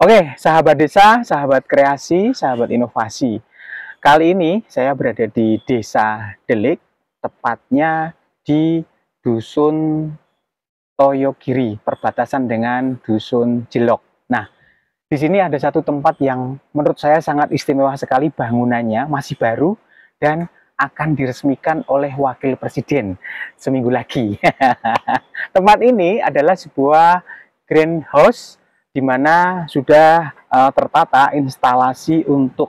Oke, sahabat desa, sahabat kreasi, sahabat inovasi. Kali ini saya berada di Desa Delik, tepatnya di Dusun Toyogiri, perbatasan dengan Dusun Jelok. Nah, di sini ada satu tempat yang menurut saya sangat istimewa sekali, bangunannya masih baru dan akan diresmikan oleh Wakil Presiden seminggu lagi. Tempat ini adalah sebuah greenhouse di mana sudah tertata instalasi untuk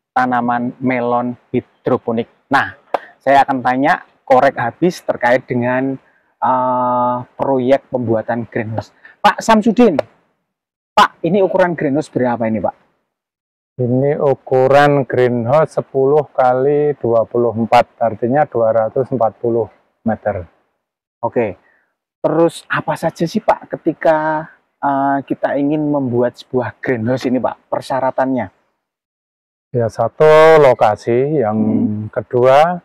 tanaman melon hidroponik. Nah, saya akan tanya korek habis terkait dengan proyek pembuatan greenhouse. Pak Samsudin, Pak, ini ukuran greenhouse berapa ini, Pak? Ini ukuran greenhouse 10 kali 24, artinya 240 meter. Oke, terus apa saja sih Pak ketika kita ingin membuat sebuah greenhouse ini, Pak, persyaratannya? Ya, satu lokasi, yang kedua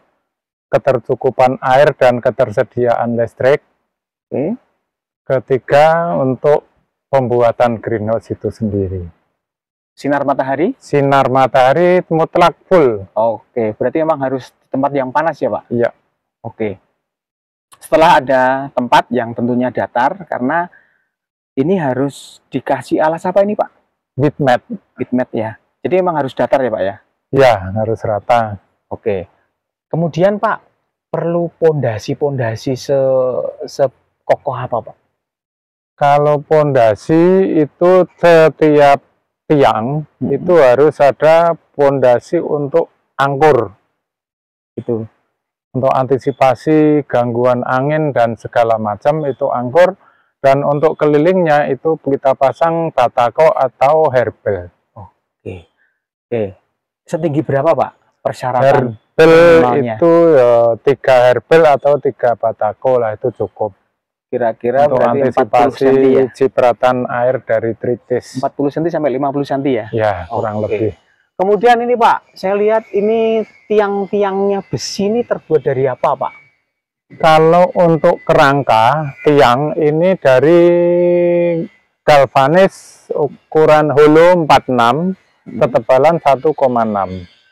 ketercukupan air dan ketersediaan listrik. Oke. Ketiga untuk pembuatan greenhouse itu sendiri. Sinar matahari? Sinar matahari mutlak full. Oke, berarti memang harus tempat yang panas ya, Pak? Iya. Oke. Setelah ada tempat yang tentunya datar, karena ini harus dikasih alas apa ini, Pak? Bitmat. Bitmat ya. Jadi memang harus datar ya, Pak ya? Ya, harus rata. Oke. Kemudian Pak, perlu pondasi-pondasi sekokoh apa, Pak? Kalau pondasi itu setiap tiang itu harus ada pondasi untuk angkur. Itu untuk antisipasi gangguan angin dan segala macam itu angkur, dan untuk kelilingnya itu kita pasang batako atau herbel. Oke. Oke. Setinggi berapa, Pak, persyaratan? Herbel itu ya 3 herbel atau 3 batako lah, itu cukup. Kira-kira untuk berarti antisipasi 40 cm ya? cipratan air dari tritis. 40 cm sampai 50 cm ya? Ya, kurang lebih. Kemudian ini Pak, saya lihat ini tiang-tiangnya besi ini terbuat dari apa, Pak? Kalau untuk kerangka tiang ini dari galvanis ukuran holo 46, ketebalan 1,6.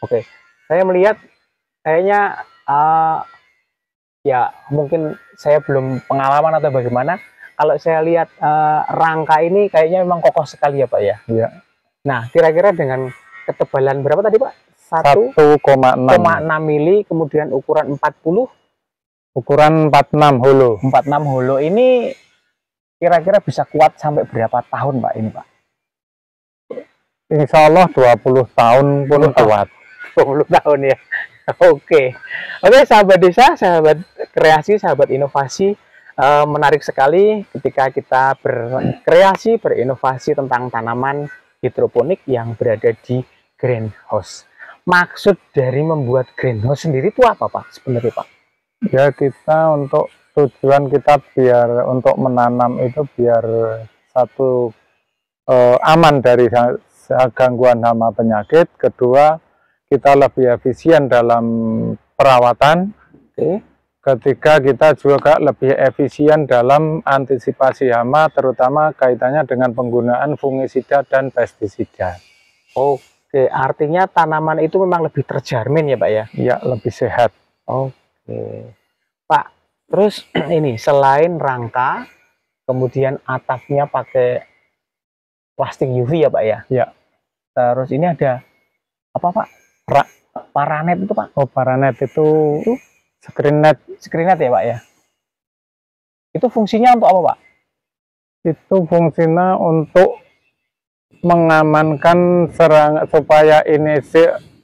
Oke, saya melihat kayaknya ya mungkin saya belum pengalaman atau bagaimana. Kalau saya lihat rangka ini kayaknya memang kokoh sekali ya, Pak ya. Iya. Nah, kira-kira dengan ketebalan berapa tadi, Pak? 1,6 mili, kemudian ukuran 40. Ukuran 46 holo. 46 holo ini kira-kira bisa kuat sampai berapa tahun, Pak, ini, Pak? Insya Allah 20 tahun pun kuat. 20 tahun ya. Oke. Oke, sahabat desa, sahabat kreasi, sahabat inovasi, menarik sekali ketika kita berkreasi, berinovasi tentang tanaman hidroponik yang berada di greenhouse. Maksud dari membuat greenhouse sendiri itu apa, Pak, sebenarnya, Pak? Ya, kita untuk tujuan kita biar untuk menanam itu biar satu aman dari gangguan hama penyakit, kedua kita lebih efisien dalam perawatan, ketiga kita juga lebih efisien dalam antisipasi hama, terutama kaitannya dengan penggunaan fungisida dan pestisida. Oke, artinya tanaman itu memang lebih terjamin ya, Pak ya? Ya, lebih sehat. Oke, Pak, terus ini selain rangka, kemudian atapnya pakai plastik UV ya, Pak ya? Ya. Terus ini ada apa, Pak? Paranet itu, Pak? Oh, paranet itu screen net. Screen net ya, Pak ya? Itu fungsinya untuk apa, Pak? Itu fungsinya untuk mengamankan supaya ini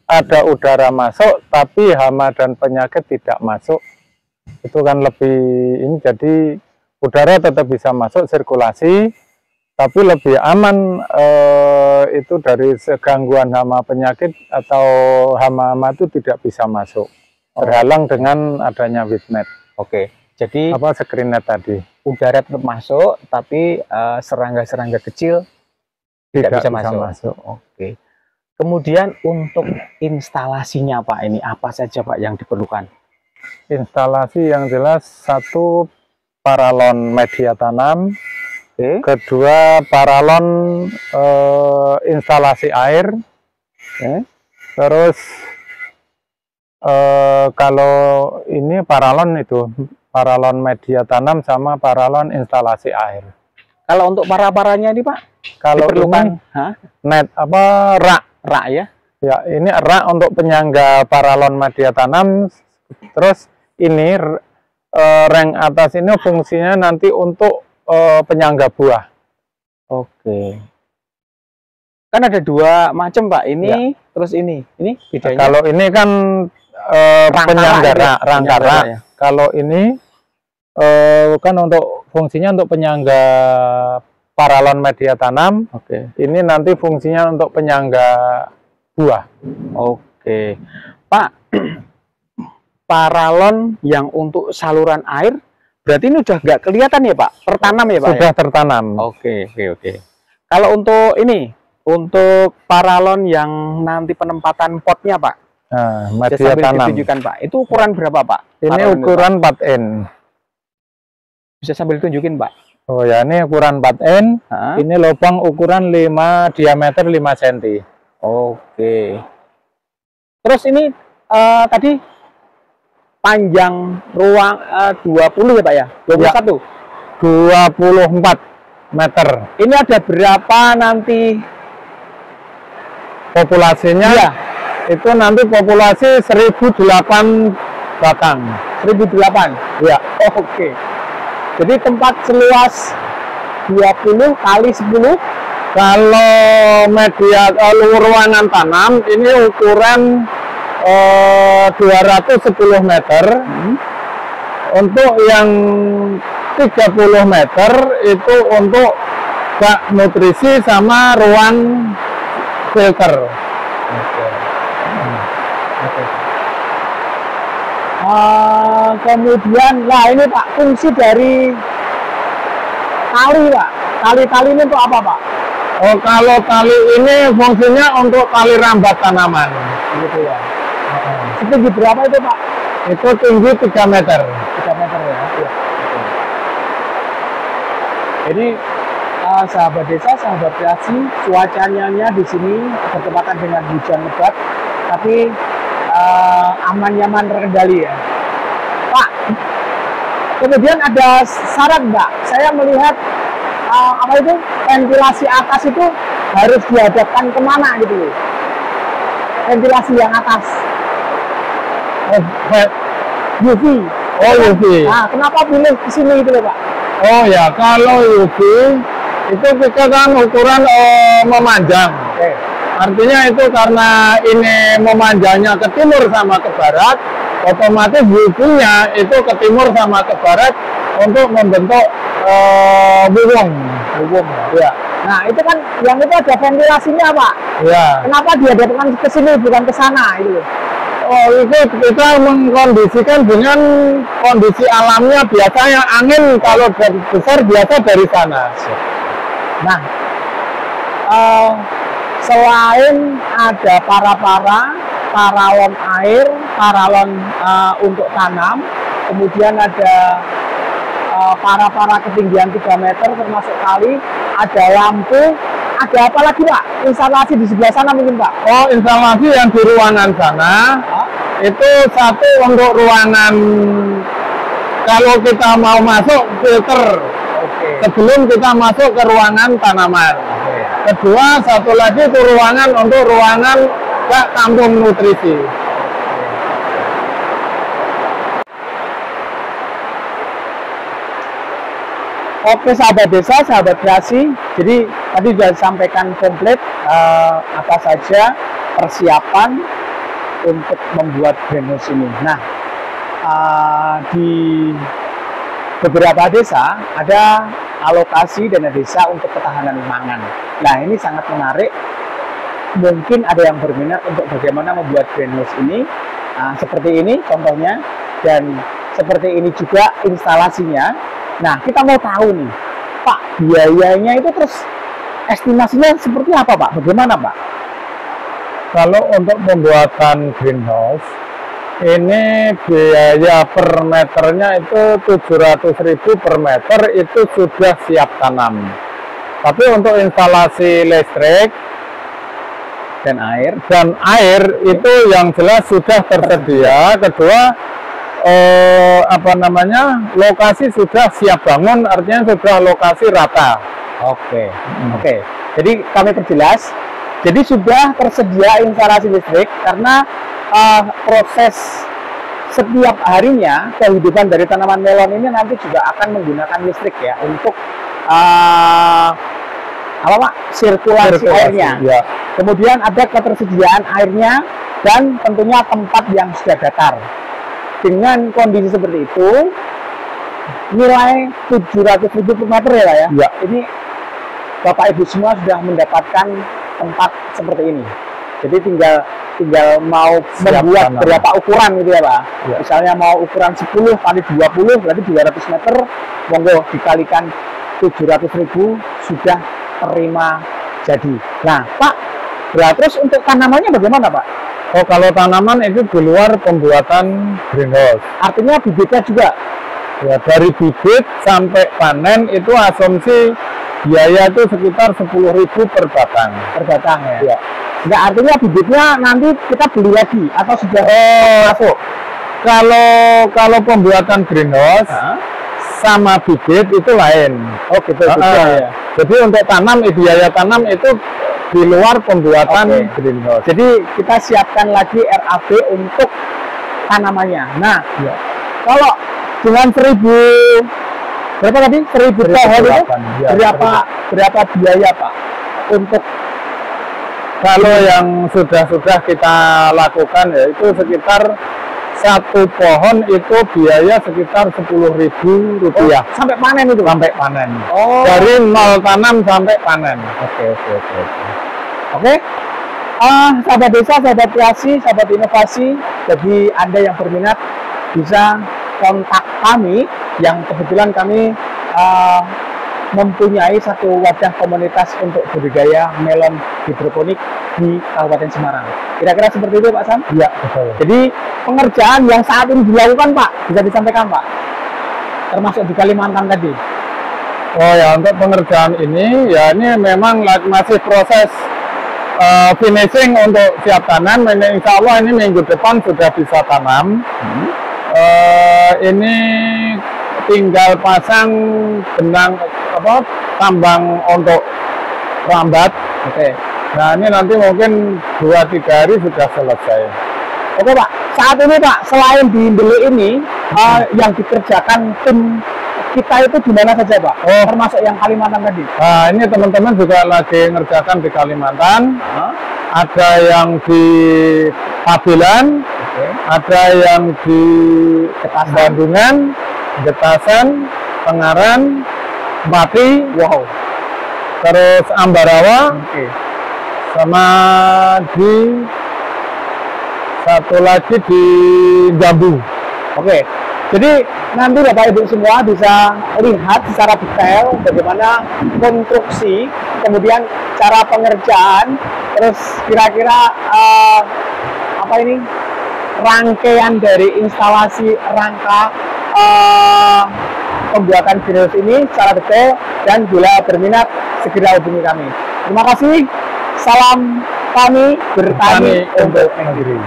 ada udara masuk, tapi hama dan penyakit tidak masuk. Itu kan lebih ini, jadi udara tetap bisa masuk sirkulasi, tapi lebih aman itu dari gangguan hama penyakit atau hama-hama itu tidak bisa masuk, terhalang dengan adanya bitnet. Oke, jadi apa screen net tadi, udara tetap masuk, tapi serangga-serangga kecil tidak bisa masuk. Oke. Kemudian untuk instalasinya, Pak, ini apa saja, Pak, yang diperlukan? Instalasi yang jelas, satu paralon media tanam, Oke. Kedua, paralon instalasi air. Oke. Terus kalau ini paralon itu, paralon media tanam sama paralon instalasi air. Kalau untuk para-paranya ini Pak, Kalau diperlukan ini net apa rak. rak ya? Ya, ini rak untuk penyangga paralon media tanam. Terus ini reng atas ini fungsinya nanti untuk penyangga buah. Oke. Kan ada dua macam Pak, ini Ya. terus ini bedanya. Kalau ini kan penyangga rak, rangka rak. Ya. Kalau ini kan untuk fungsinya untuk penyangga paralon media tanam. Oke. Ini nanti fungsinya untuk penyangga buah. Oke. Pak, paralon yang untuk saluran air berarti ini udah nggak kelihatan ya Pak? Tertanam ya Pak? Sudah ya? tertanam. Oke. Kalau untuk ini, untuk paralon yang nanti penempatan potnya Pak, Nah, bisa media sambil tanam. ditunjukkan Pak. Itu ukuran berapa Pak? Ini Paralon ukuran itu, Pak? 4N. Bisa sambil tunjukin Pak. Oh ya, ini ukuran 4N. Hah? Ini lubang ukuran 5, diameter 5 cm. Oke. Terus ini tadi panjang ruang 20 ya Pak ya? 21? 24 meter. Ini ada berapa nanti Populasinya Iya. itu nanti populasi 1008 batang. 1008? Ya, Oke. Jadi tempat seluas 20 kali 10? kalau media ruangan tanam ini ukuran 210 meter. Untuk yang 30 meter itu untuk bak nutrisi sama ruang filter. Kemudian, nah ini Pak, fungsi dari tali Pak. Tali-tali ini untuk apa Pak? Oh, kalau tali ini fungsinya untuk tali rambat tanaman. Gitu ya. Setinggi berapa itu Pak? Itu tinggi 3 meter. 3 meter ya. Iya. Jadi sahabat desa, sahabat kreasi, cuacanya di sini bertepatan dengan hujan lebat, tapi aman nyaman terkendali ya. Pak, kemudian ada syarat Mbak, saya melihat apa itu ventilasi atas itu harus dihadapkan kemana gitu loh. Ventilasi yang atas. UV. Oh, UV. Nah, kenapa pilih ke sini gitu loh Pak? Oh ya, kalau UV itu kita kan ukuran memanjang. Artinya itu karena ini memanjangnya ke timur sama ke barat, otomatis UV-nya itu ke timur sama ke barat untuk membentuk buwung. Ya. Nah, itu kan yang itu ada ventilasinya Pak. Ya. Kenapa dihadapkan ke sini bukan ke sana itu? Oh, itu kita mengkondisikan dengan kondisi alamnya, biasanya angin kalau besar biasa dari sana. Nah, selain ada paralon air, paralon untuk tanam, kemudian ada para ketinggian 3 meter termasuk kali, ada lampu, ada apa lagi Pak? Instalasi di sebelah sana mungkin Pak? Oh, instalasi yang di ruangan sana itu satu untuk ruangan kalau kita mau masuk filter. Sebelum kita masuk ke ruangan tanaman. Kedua, satu lagi itu ruangan untuk ruangan bak tampung nutrisi. Oke sahabat desa, sahabat kreasi, jadi tadi sudah disampaikan komplit apa saja persiapan untuk membuat greenhouse ini. Nah, di beberapa desa ada alokasi dana desa untuk ketahanan pangan. Nah, ini sangat menarik. Mungkin ada yang berminat untuk bagaimana membuat greenhouse ini. Seperti ini contohnya, dan seperti ini juga instalasinya. Nah, kita mau tahu nih, Pak, biayanya itu terus estimasinya seperti apa Pak? Bagaimana Pak? Kalau untuk pembuatan greenhouse Ini biaya per meternya itu 700.000 per meter, itu sudah siap tanam. Tapi untuk instalasi listrik Dan air itu yang jelas sudah tersedia. Kedua, lokasi sudah siap bangun, artinya sudah lokasi rata. Oke. Jadi kami perjelas, jadi sudah tersedia instalasi listrik karena proses setiap harinya kehidupan dari tanaman melon ini nanti juga akan menggunakan listrik ya untuk sirkulasi airnya. Ya. Kemudian ada ketersediaan airnya dan tentunya tempat yang sudah datar. Dengan kondisi seperti itu, nilai 700.000 per meter ya Pak ya. Ya. Ini Bapak Ibu semua sudah mendapatkan tempat seperti ini. Jadi tinggal mau membuat berapa ukuran gitu ya Pak. Ya. Misalnya mau ukuran 10 kali 20 berarti 200 meter, monggo dikalikan 700.000 sudah terima jadi. Nah Pak, terus untuk tanamannya bagaimana Pak? Oh, kalau tanaman itu di luar pembuatan greenhouse. Artinya bibitnya juga? Ya, dari bibit sampai panen itu asumsi biaya itu sekitar 10.000 per batang. Per batang ya? Ya. Nah, artinya bibitnya nanti kita beli lagi atau sudah masuk? Kalau pembuatan greenhouse sama bibit itu lain. Oh gitu. Ya. Jadi untuk tanam, biaya tanam itu di luar pembuatan greenhouse. Jadi kita siapkan lagi RAB untuk tanamannya. Nah, ya. Kalau dengan 1.000 berapa tadi? 1.000 pohon itu ya, berapa biaya Pak untuk? Kalau yang sudah kita lakukan ya itu sekitar satu pohon itu biaya sekitar 10.000 rupiah. Sampai panen itu? Sampai panen. Oh. Dari nol tanam sampai panen. Oke. Sahabat desa, sahabat kreasi, sahabat inovasi, bagi Anda yang berminat bisa kontak kami yang kebetulan kami mempunyai satu wadah komunitas untuk budidaya melon hidroponik di Kabupaten Semarang. Kira-kira seperti itu Pak Sam? Iya, betul. Jadi pengerjaan yang saat ini dilakukan Pak, bisa disampaikan Pak? Termasuk di Kalimantan tadi. Oh ya, untuk pengerjaan ini, ya ini memang masih proses finishing untuk siap tanam. Insya Allah ini minggu depan sudah bisa tanam. Ini tinggal pasang benang tambang untuk rambat. Nah ini nanti mungkin 2-3 hari sudah selesai. Oke Pak, saat ini Pak, selain di Delik ini yang dikerjakan tim kita itu di mana saja Pak? Termasuk yang Kalimantan tadi. Nah ini teman-teman juga lagi ngerjakan di Kalimantan. Ada yang di Pabilan, ada yang di Bandungan, Getasan, Tengaran, Pati, terus Ambarawa, sama di satu lagi di Jambu. Jadi nanti Bapak Ibu semua bisa lihat secara detail bagaimana konstruksi, kemudian cara pengerjaan, terus kira-kira rangkaian dari instalasi rangka pembuatan greenhouse ini secara detail, dan bila berminat segera hubungi kami. Terima kasih. Salam kami bertani untuk negeri.